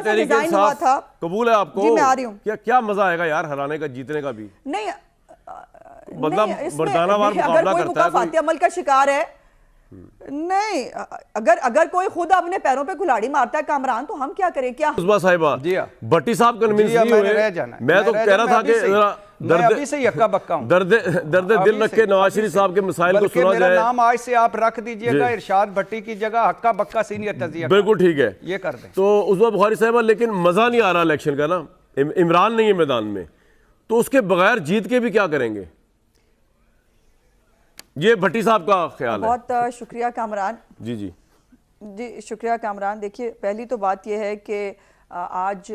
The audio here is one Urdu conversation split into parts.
ڈیزائن ہوا تھا. قبول ہے آپ کو؟ جی میں آ رہی ہوں. کیا مزہ آئے گا یار ہرانے کا جیتنے کا بھی؟ نہیں مطلب مردانہ وار مقابلہ کرتا ہے فاتح عمل کا شکار ہے. نہیں اگر کوئی خود اپنے پیروں پہ کھلاڑی مارتا ہے کامران تو ہم کیا کریں؟ کیا عثمان صاحبہ بھٹی صاحب کنونس نہیں ہوئے؟ میں تو کہہ رہا تھا کہ میں ابھی سے یکا بکا ہوں. درد دل رکھ کے نواز شریف صاحب کے مسائل کو سنا جائے. میرا نام آج سے آپ رکھ دیجئے گا ارشاد بھٹی کی جگہ ہکا بکا سینئر تجزیہ. بالکل ٹھیک ہے, یہ کر دیں. تو عثمان بخاری صاحبہ لیکن مزہ نہیں آ رہا الیکشن کا نا. عمران نہیں ہے میدان میں تو اس کے بغیر جیت کے بھی کیا کریں گے؟ یہ بھٹی صاحب کا خیال ہے. بہت شکریہ کامران. جی شکریہ کامران. دیکھیے پہلی تو بات یہ ہے کہ آج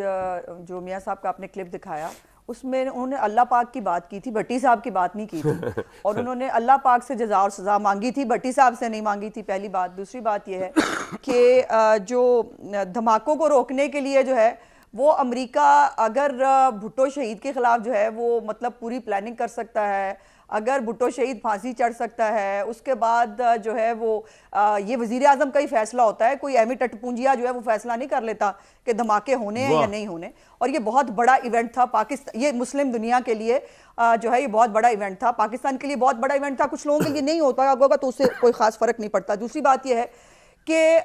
جو میاں صاحب کا آپ نے کلپ دکھایا اس میں انہوں نے اللہ پاک کی بات کی تھی, بھٹی صاحب کی بات نہیں کی تھی. اور انہوں نے اللہ پاک سے جزا اور سزا مانگی تھی, بھٹی صاحب سے نہیں مانگی تھی. پہلی بات. دوسری بات یہ ہے کہ جو دھماکوں کو روکنے کے لیے جو ہے وہ امریکہ اگر بھٹو شہید کے خلاف جو ہے وہ مطلب پوری پلاننگ کر سکتا ہے, اگر بھٹو شہید پھانسی چڑھ سکتا ہے, اس کے بعد جو ہے وہ یہ وزیر اعظم کا ہی فیصلہ ہوتا ہے, کوئی ایمی ٹٹ پونجیا جو ہے وہ فیصلہ نہیں کر لیتا کہ دھماکے ہونے ہیں یا نہیں ہونے. اور یہ بہت بڑا ایونٹ تھا پاکستان, یہ مسلم دنیا کے لیے جو ہے یہ بہت بڑا ایونٹ تھا, پاکستان کے لیے بہت بڑا ایونٹ تھا. کچھ لوگوں کے لیے نہیں ہوتا ہوگا تو اس سے کوئی خاص فرق نہیں پڑتا. دوسری بات یہ ہے کہ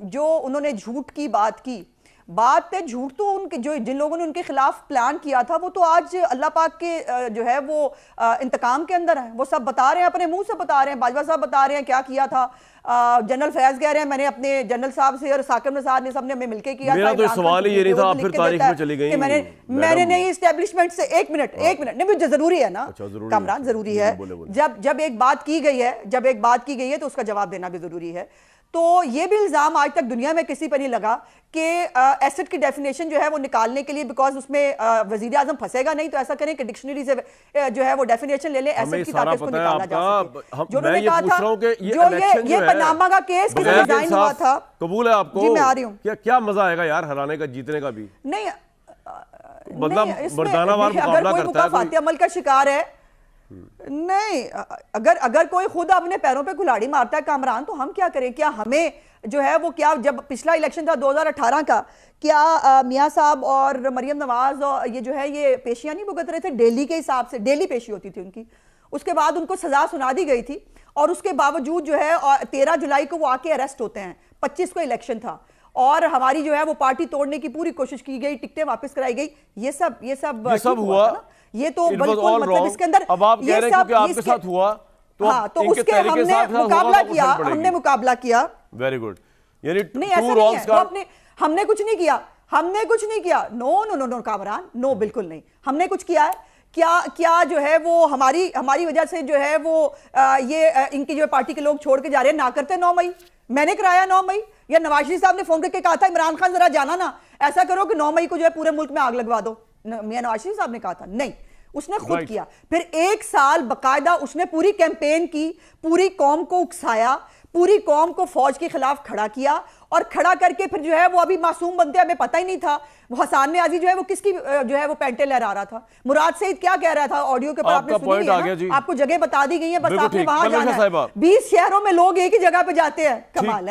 جو انہوں نے جھوٹ کی بات کی, بات ہے جھوٹ تو ان کے جو جن لوگوں نے ان کے خلاف پلان کیا تھا وہ تو آج اللہ پاک کے جو ہے وہ انتقام کے اندر ہیں. وہ سب بتا رہے ہیں, اپنے منہ سے بتا رہے ہیں. باجوہ صاحب بتا رہے ہیں کیا کیا تھا. جنرل فیض کہہ رہے ہیں میں نے اپنے جنرل صاحب سے اور ثاقب نثار نے سب نے مل کے کیا. میرا تو سوال ہی یہ نہیں تھا, آپ پھر تاریخ میں چلی گئی. میں نے نہیں اسٹیبلشمنٹ سے ایک منٹ نہیں, مجھے ضروری ہے نا کامران, ضروری ہے. جب ایک بات کی گئی ہے تو اس کا جواب دینا بھی ضروری ہے. تو یہ بھی الزام آج تک دنیا میں کسی پر نہیں لگا کہ ایسٹ کی ڈیفینیشن جو ہے وہ نکالنے کے لیے, بیکاز اس میں وزیر اعظم پھنسے گا نہیں, تو ایسا کریں کہ ڈکشنری سے جو ہے وہ ڈیفینیشن لے لیں ایسٹ کی تاکہ اس کو نکالا جا سکے. جو انہوں نے کہا تھا جو یہ پناما کا کیس کس ڈیزائن ہوا تھا. قبول ہے آپ کو؟ جی میں آ رہی ہوں. کیا مزہ آئے گا یار ہرانے کا جیتنے کا بھی؟ نہیں مطلب مردانہ وار مقابلہ کرتا ہے. فاتح عمل کا شکار ہے. نہیں اگر کوئی خود اپنے پیروں پہ کھلاڑی مارتا ہے کامران تو ہم کیا کریں؟ کیا ہمیں جو ہے وہ کیا جب پچھلا الیکشن تھا 2018 کا, کیا میاں صاحب اور مریم نواز یہ جو ہے یہ پیشیاں نہیں بھگت رہے تھے ڈیلی کے حساب سے؟ ڈیلی پیشی ہوتی تھی ان کی, اس کے بعد ان کو سزا سنا دی گئی تھی اور اس کے باوجود جو ہے 13 جولائی کو وہ آ کے اریسٹ ہوتے ہیں. 25 کو الیکشن تھا اور ہماری جو ہے وہ پارٹی توڑنے کی پوری کوشش کی گئی, ٹکٹیں واپس کرائی گئی. یہ سب ہوا. یہ تو بالکل مطلب اس کے اندر اب آپ کہہ رہے ہیں کہ آپ کے ساتھ ہوا تو اس کے ہم نے مقابلہ کیا. Very good. یعنی نہیں ایسا نہیں ہے, ہم نے کچھ نہیں کیا. نو کامران, نو بالکل نہیں. ہم نے کچھ کیا ہے کیا جو ہے وہ ہماری وجہ سے جو ہے وہ یہ ان کی جو پارٹی کے لوگ چھوڑ کے جا رہے ہیں نہ کرتے 9 مئی. میں نے کرایا 9 مئی, یا نواز شریف صاحب نے فون کر کے کہا تھا عمران خان ذرا جانا نا, ایسا کرو کہ 9 مئی کو جو ہے پورے ملک میں آگ لگوا دو. میاں نواز شریف صاحب نے کہا تھا, نہیں اس نے خود کیا. پھر 1 سال باقاعدہ اس نے پوری کیمپین کی, پوری قوم کو اکسایا, پوری قوم کو فوج کے خلاف کھڑا کیا, اور کھڑا کر کے پھر جو ہے وہ ابھی معصوم بنتے ہمیں پتہ ہی نہیں تھا وہ حسان نیازی جو ہے وہ کس کی جو ہے وہ پینٹیں لہرا رہا تھا. مراد سعید کیا کہہ رہا تھا آڈیو کے پر آپ نے سنی ہے, آپ کو جگہ بتا دی گئی ہے, بس آپ نے وہاں جانا ہے. 20 شہروں میں لوگ ایک ہی جگہ پہ جاتے ہیں. کمال ہے.